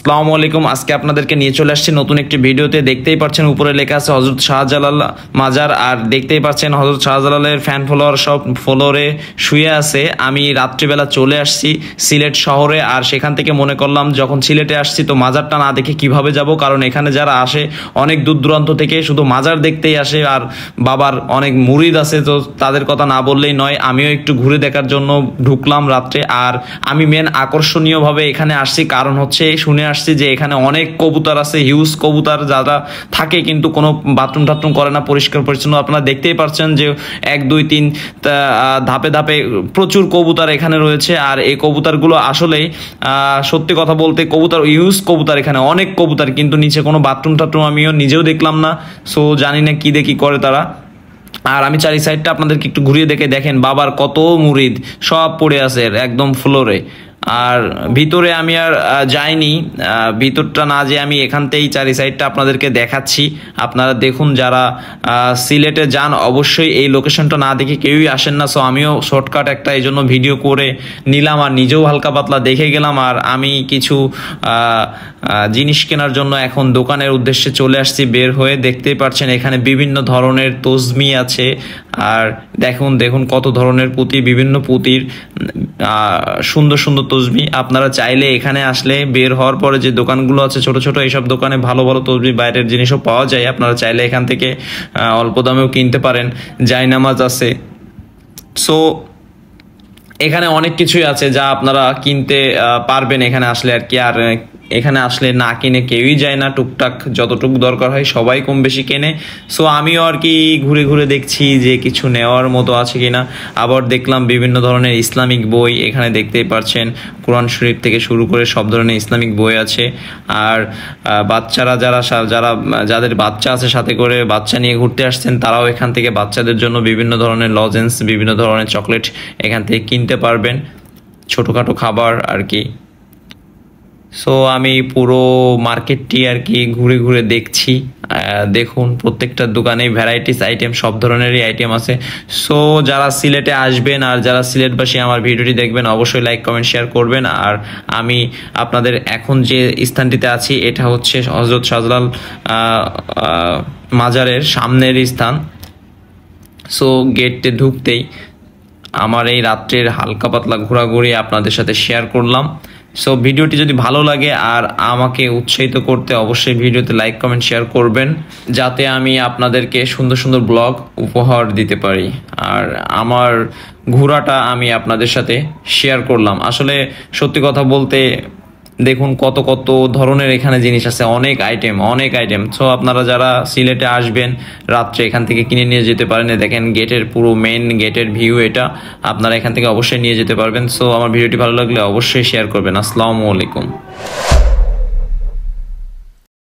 আসসালামু আলাইকুম। আজকে আপনাদেরকে নিয়ে চলে আসছি নতুন একটি ভিডিওতে। দেখতেই পাচ্ছেন উপরে লেখা আছে হযরত শাহজালাল মাজার, আর দেখতেই পাচ্ছেন হযরত শাহজালালের ফ্যান ফলোয়ার সব ফ্লোরে শুয়ে আছে। আমি রাত্রিবেলা চলে আসছি সিলেট শহরে, আর সেখান থেকে মনে করলাম যখন সিলেটে আসছি তো মাজারটা না দেখে কিভাবে যাব, কারণ এখানে যারা আসে অনেক দূর দূরান্ত থেকে শুধু মাজার দেখতেই আসে, আর বাবার অনেক মুরিদ আছে, তো তাদের কথা না বললেই নয়। আমিও একটু ঘুরে দেখার জন্য ঢুকলাম রাত্রে। আর আমি মেন আকর্ষণীয়ভাবে এখানে আসছি কারণ হচ্ছে শুনে আসছি যে এখানে অনেক কবুতর আছে, হিউজ কবুতর যারা থাকে কিন্তু কোনো বাথরুম টাথরুম করে না, পরিষ্কার পরিচ্ছন্ন। আপনারা দেখতেই পাচ্ছেন যে 1 2 3 ধাপে ধাপে প্রচুর কবুতর এখানে রয়েছে। আর এই কবুতরগুলো আসলেই সত্যি কথা বলতে কবুতর হিউজ কবুতর, এখানে অনেক কবুতর, কিন্তু নিচে কোনো বাথরুম টাথরুম আমিও নিজেও দেখলাম না। সো জানি না কি দেখি করে তারা। আর আমি চারি সাইডটা আপনাদেরকে একটু ঘুরিয়ে দেখেন বাবার কত মুরিদ সব পড়ে আছে একদম ফ্লোরে। আর ভিতরে আমি আর যাইনি, ভিতরটা না যে আমি এখানতেই চারি সাইডটা আপনাদেরকে দেখাচ্ছি। আপনারা দেখুন, যারা সিলেটে যান অবশ্যই এই লোকেশনটা না দেখে কেউই আসেন না। সো আমিও শর্টকাট একটা এই জন্য ভিডিও করে নিলাম, আর নিজেও হালকা পাতলা দেখে গেলাম। আর আমি কিছু জিনিস কেনার জন্য এখন দোকানের উদ্দেশ্যে চলে আসছি বের হয়ে। দেখতেই পাচ্ছেন এখানে বিভিন্ন ধরনের তসবি আছে, আর দেখুন কত ধরনের পুঁতি, বিভিন্ন পুঁতির সুন্দর সুন্দর তসবি। আপনারা চাইলে এখানে আসলে বের হওয়ার পরে যে দোকানগুলো আছে ছোট ছোট, এইসব দোকানে ভালো ভালো তসবি বাইরের জিনিসও পাওয়া যায়। আপনারা চাইলে এখান থেকে অল্প দামেও কিনতে পারেন। জায়নামাজ আছে। সো এখানে অনেক কিছুই আছে যা আপনারা কিনতে পারবেন এখানে আসলে আর কি। আর এখানে আসলে না কিনে কেউই যায় না, টুকটাক যতটুকু দরকার হয় সবাই কম বেশি কেনে। সো আমিও আর কি ঘুরে ঘুরে দেখছি যে কিছু নেওয়ার মতো আছে কিনা। আবার দেখলাম বিভিন্ন ধরনের ইসলামিক বই, এখানে দেখতেই পাচ্ছেন কোরআন শরীফ থেকে শুরু করে সব ধরনের ইসলামিক বই আছে। আর বাচ্চারা যাদের বাচ্চা আছে সাথে করে বাচ্চা নিয়ে ঘুরতে আসছেন, তারাও এখান থেকে বাচ্চাদের জন্য বিভিন্ন ধরনের লজেন্স, বিভিন্ন ধরনের চকলেট এখান থেকে কিনতে পারবেন, ছোটোখাটো খাবার আর কি। সো আমি পুরো মার্কেটটি আর কি ঘুরে ঘুরে দেখছি। দেখুন প্রত্যেকটা দোকানে ভ্যারাইটিস আইটেম, সব ধরনেরই আইটেম আছে। সো যারা সিলেটে আসবেন আর যারা সিলেটবাসী আমার ভিডিওটি দেখবেন অবশ্যই লাইক কমেন্ট শেয়ার করবেন। আর আমি আপনাদের এখন যে স্থানটিতে আছি এটা হচ্ছে হযরত শাহজালাল মাজারের সামনের স্থান। সো গেটে ঢুকতেই আমার এই রাত্রের হালকা পাতলা ঘোরাঘুরি আপনাদের সাথে শেয়ার করলাম। সো ভিডিওটি যদি ভালো লাগে আর আমাকে উৎসাহিত করতে অবশ্যই ভিডিওতে লাইক কমেন্ট শেয়ার করবেন, যাতে আমি আপনাদেরকে সুন্দর সুন্দর ব্লগ উপহার দিতে পারি। আর আমার ঘোরাটা আমি আপনাদের সাথে শেয়ার করলাম। আসলে সত্যি কথা বলতে দেখুন কত কত ধরনের এখানে জিনিস আছে, অনেক আইটেম। সো আপনারা যারা সিলেটে আসবেন রাত্রে এখান থেকে কিনে নিয়ে যেতে পারেন। দেখেন গেটের পুরো মেন গেটের ভিউ এটা, আপনারা এখান থেকে অবশ্যই নিয়ে যেতে পারবেন। সো আমার ভিডিওটি ভালো লাগলে অবশ্যই শেয়ার করবেন। আসসালামু আলাইকুম।